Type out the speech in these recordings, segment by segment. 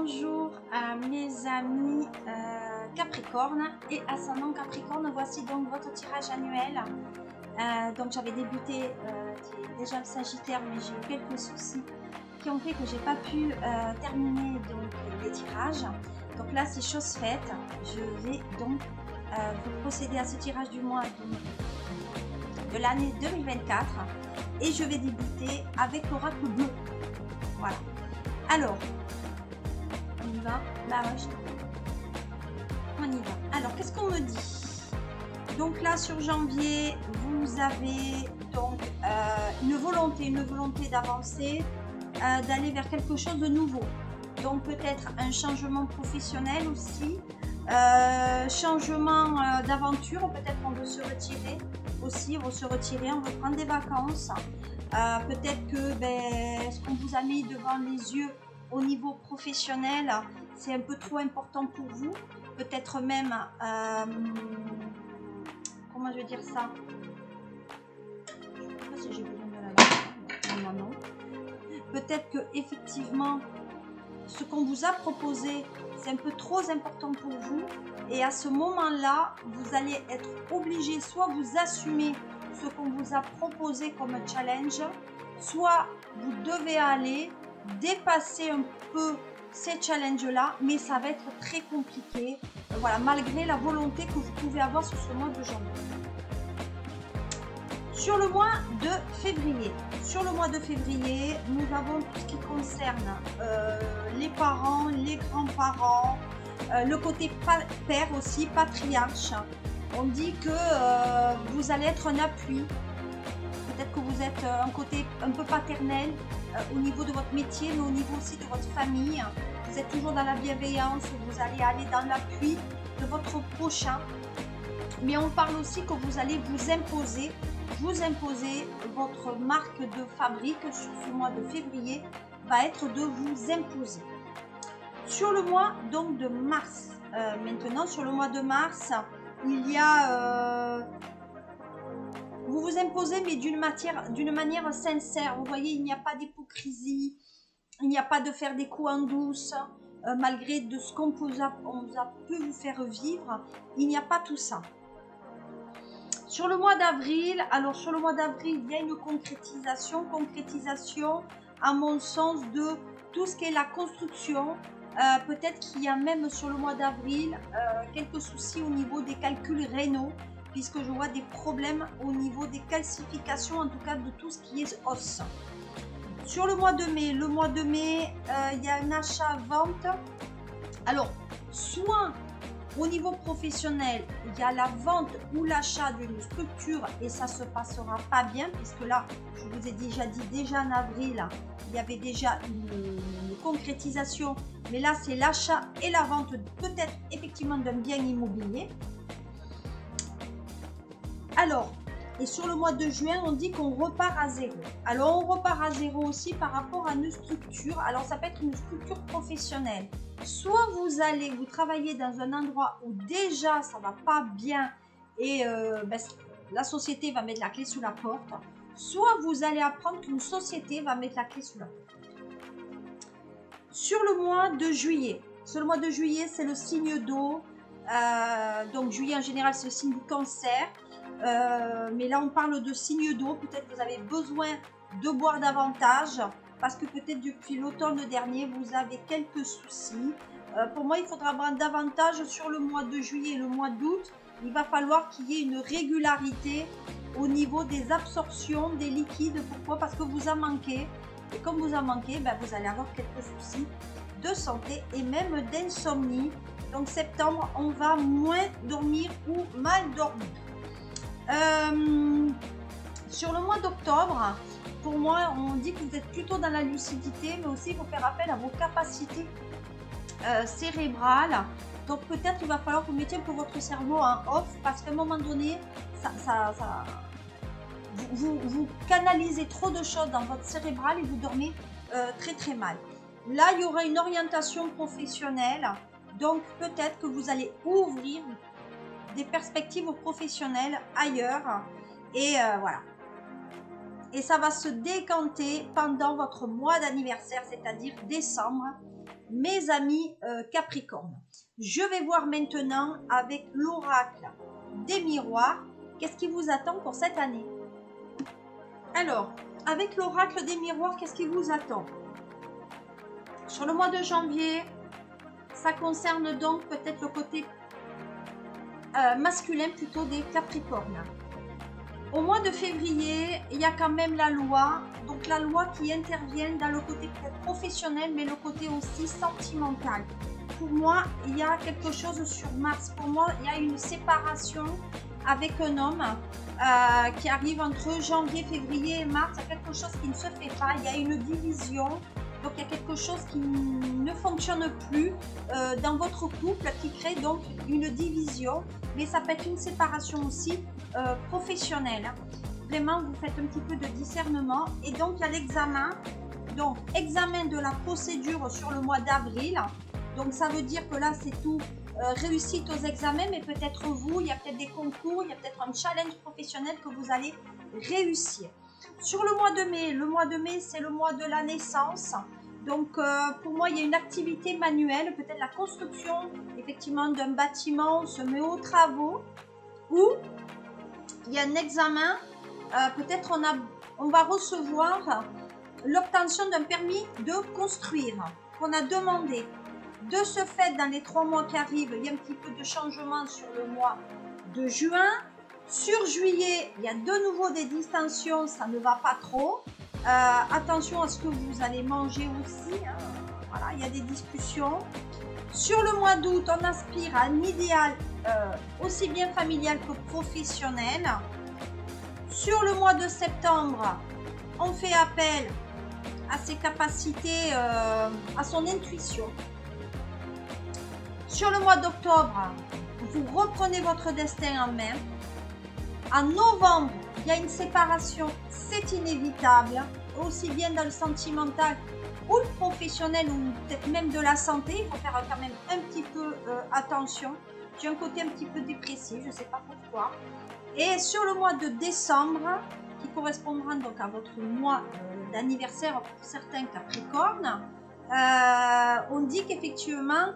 bonjour à mes amis Capricorne et ascendant Capricorne. Voici donc votre tirage annuel. Donc j'avais débuté déjà le Sagittaire, mais j'ai eu quelques soucis qui ont fait que j'ai pas pu terminer donc les tirages. Donc là c'est chose faite. Je vais donc vous procéder à ce tirage du mois de l'année 2024 et je vais débuter avec l'oracle bleu. Voilà. Alors, on y va. Bah ouais, on y va. Alors, qu'est-ce qu'on me dit? Donc là, sur janvier, vous avez donc une volonté d'avancer, d'aller vers quelque chose de nouveau. Donc peut-être un changement professionnel aussi, changement d'aventure, peut-être on veut se retirer aussi, on veut se retirer, on veut prendre des vacances. Peut-être que ce qu'on vous a mis devant les yeux au niveau professionnel, c'est un peu trop important pour vous. Peut-être même, comment je vais dire ça? Je ne sais pas si j'ai besoin de la non. Peut-être que effectivement, ce qu'on vous a proposé, c'est un peu trop important pour vous. Et à ce moment-là, vous allez être obligé, soit vous assumez ce qu'on vous a proposé comme challenge, soit vous devez aller dépasser un peu ces challenges-là, mais ça va être très compliqué, voilà, malgré la volonté que vous pouvez avoir sur ce mois de janvier. Sur le mois de février, nous avons tout ce qui concerne les parents, les grands-parents, le côté père aussi, patriarche. On dit que vous allez être un appui. Peut-être que vous êtes un côté un peu paternel au niveau de votre métier, mais au niveau aussi de votre famille. Vous êtes toujours dans la bienveillance, vous allez aller dans l'appui de votre prochain. Mais on parle aussi que vous allez vous imposer votre marque de fabrique sur ce mois de février va être de vous imposer. Sur le mois donc de mars, maintenant sur le mois de mars, il y a vous vous imposez, mais d'une manière sincère. Vous voyez, il n'y a pas d'hypocrisie, il n'y a pas de faire des coups en douce, malgré de ce qu'on a pu vous faire vivre. Il n'y a pas tout ça. Sur le mois d'avril, alors sur le mois d'avril, il y a une concrétisation à mon sens de tout ce qui est la construction. Peut-être qu'il y a même sur le mois d'avril quelques soucis au niveau des calculs rénaux, puisque je vois des problèmes au niveau des calcifications, en tout cas de tout ce qui est os. Sur le mois de mai, il y a un achat-vente. Alors, soit au niveau professionnel, il y a la vente ou l'achat d'une structure et ça se passera pas bien, puisque là, je vous ai déjà dit, déjà en avril, il y avait déjà une concrétisation, mais là, c'est l'achat et la vente peut-être effectivement d'un bien immobilier. Alors, et sur le mois de juin, on dit qu'on repart à zéro. Alors, on repart à zéro aussi par rapport à une structure. Alors, ça peut être une structure professionnelle. Soit vous travaillez dans un endroit où déjà ça va pas bien et la société va mettre la clé sous la porte. Soit vous allez apprendre qu'une société va mettre la clé sous la porte. Sur le mois de juillet, c'est le signe d'eau. Donc, juillet en général, c'est le signe du cancer. Mais là on parle de signe d'eau, peut-être que vous avez besoin de boire davantage parce que peut-être depuis l'automne dernier vous avez quelques soucis. Pour moi il faudra boire davantage sur le mois de juillet et le mois d'août. Il va falloir qu'il y ait une régularité au niveau des absorptions des liquides. Pourquoi? Parce que vous en manquez, et comme vous en manquez, vous allez avoir quelques soucis de santé et même d'insomnie. Donc septembre, on va moins dormir ou mal dormir. Sur le mois d'octobre, pour moi, on dit que vous êtes plutôt dans la lucidité, mais aussi il faut faire appel à vos capacités cérébrales. Donc peut-être il va falloir que vous mettiez un peu votre cerveau en off, parce qu'à un moment donné, vous canalisez trop de choses dans votre cérébral et vous dormez très très mal. Là, il y aura une orientation professionnelle, donc peut-être que vous allez ouvrir des perspectives professionnelles ailleurs et voilà, et ça va se décanter pendant votre mois d'anniversaire, c'est-à-dire décembre, mes amis Capricorne. Je vais voir maintenant avec l'oracle des miroirs, qu'est-ce qui vous attend pour cette année. Alors, avec l'oracle des miroirs, qu'est-ce qui vous attend? Sur le mois de janvier, ça concerne donc peut-être le côté masculin plutôt des Capricornes. Au mois de février, il y a quand même la loi, donc la loi qui intervient dans le côté peut-être professionnel, mais le côté aussi sentimental. Pour moi, il y a quelque chose sur Mars. Pour moi, il y a une séparation avec un homme qui arrive entre janvier, février et mars. Il y a quelque chose qui ne se fait pas, il y a une division. Donc il y a quelque chose qui ne fonctionne plus dans votre couple, qui crée donc une division, mais ça peut être une séparation aussi professionnelle. Vraiment, vous faites un petit peu de discernement. Et donc il y a l'examen, donc examen de la procédure sur le mois d'avril. Donc ça veut dire que là c'est tout réussite aux examens, mais peut-être vous, il y a peut-être des concours, il y a peut-être un challenge professionnel que vous allez réussir. Sur le mois de mai, c'est le mois de la naissance. Donc, pour moi, il y a une activité manuelle, peut-être la construction, effectivement, d'un bâtiment, on se met aux travaux. Ou, il y a un examen, peut-être on va recevoir l'obtention d'un permis de construire qu'on a demandé. De ce fait, dans les 3 mois qui arrivent, il y a un petit peu de changement sur le mois de juin. Sur juillet, il y a de nouveau des distensions, ça ne va pas trop. Attention à ce que vous allez manger aussi. Hein. Voilà, il y a des discussions. Sur le mois d'août, on aspire à un idéal aussi bien familial que professionnel. Sur le mois de septembre, on fait appel à ses capacités, à son intuition. Sur le mois d'octobre, vous reprenez votre destin en main. En novembre, il y a une séparation, c'est inévitable, aussi bien dans le sentimental ou le professionnel ou peut-être même de la santé. Il faut faire quand même un petit peu attention. J'ai un côté un petit peu dépressif, je ne sais pas pourquoi. Et sur le mois de décembre, qui correspondra donc à votre mois d'anniversaire pour certains Capricornes, on dit qu'effectivement,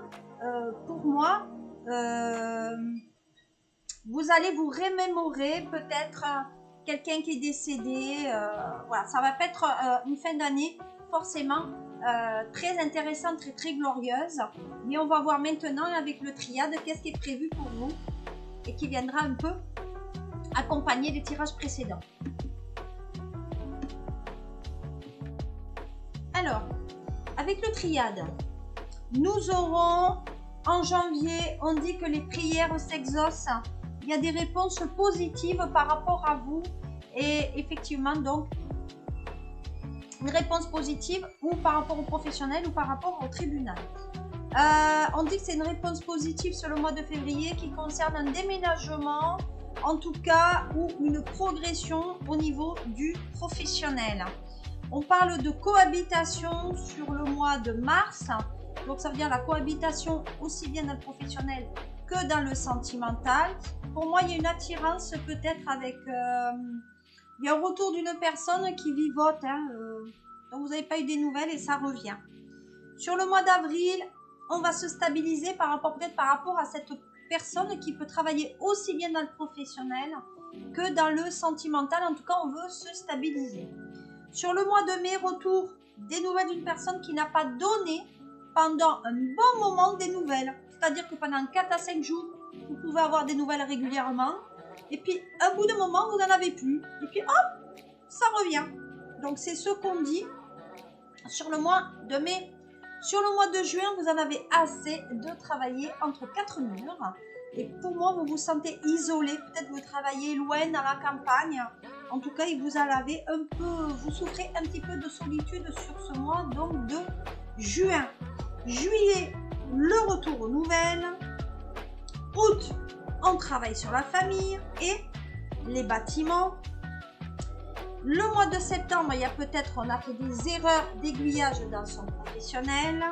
pour moi, vous allez vous remémorer peut-être quelqu'un qui est décédé. Voilà, ça va pas être une fin d'année forcément très intéressante, très très glorieuse. Mais on va voir maintenant avec le triade qu'est-ce qui est prévu pour vous et qui viendra un peu accompagner les tirages précédents. Alors, avec le triade, nous aurons en janvier, on dit que les prières s'exaucent. Il y a des réponses positives par rapport à vous et effectivement donc une réponse positive ou par rapport au professionnel ou par rapport au tribunal. On dit que c'est une réponse positive sur le mois de février qui concerne un déménagement en tout cas ou une progression au niveau du professionnel. On parle de cohabitation sur le mois de mars. Donc ça veut dire la cohabitation aussi bien dans le professionnel que dans le sentimental. Pour moi, il y a une attirance peut-être avec... il y a un retour d'une personne qui vivote. Hein, donc vous n'avez pas eu des nouvelles et ça revient. Sur le mois d'avril, on va se stabiliser peut-être par rapport à cette personne qui peut travailler aussi bien dans le professionnel que dans le sentimental. En tout cas, on veut se stabiliser. Sur le mois de mai, retour des nouvelles d'une personne qui n'a pas donné pendant un bon moment des nouvelles. C'est-à-dire que pendant 4 à 5 jours, vous pouvez avoir des nouvelles régulièrement. Et puis, à bout de moment, vous n'en avez plus. Et puis, hop, ça revient. Donc, c'est ce qu'on dit sur le mois de mai. Sur le mois de juin, vous en avez assez de travailler entre 4 murs. Et pour moi, vous vous sentez isolé. Peut-être que vous travaillez loin dans la campagne. En tout cas, vous avez un peu, vous souffrez un petit peu de solitude sur ce mois donc de juin. Juillet, le retour aux nouvelles. Août, on travaille sur la famille et les bâtiments. Le mois de septembre, il y a peut-être, on a fait des erreurs d'aiguillage dans son professionnel.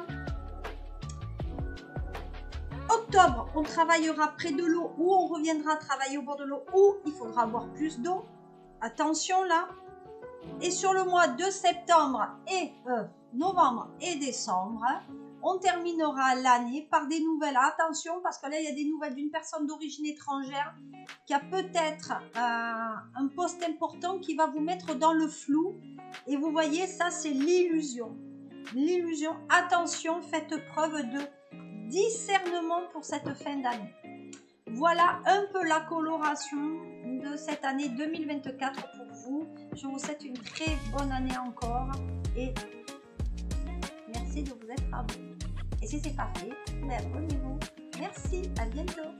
Octobre, on travaillera près de l'eau ou on reviendra travailler au bord de l'eau ou il faudra avoir plus d'eau. Attention là. Et sur le mois de septembre et novembre et décembre, On terminera l'année par des nouvelles. Attention, parce que là, il y a des nouvelles d'une personne d'origine étrangère qui a peut-être un poste important qui va vous mettre dans le flou. Et vous voyez, ça, c'est l'illusion. L'illusion. Attention, faites preuve de discernement pour cette fin d'année. Voilà un peu la coloration de cette année 2024 pour vous. Je vous souhaite une très bonne année encore et merci de vous être abonné. Et si ce n'est pas fait, abonnez-vous. Merci, à bientôt.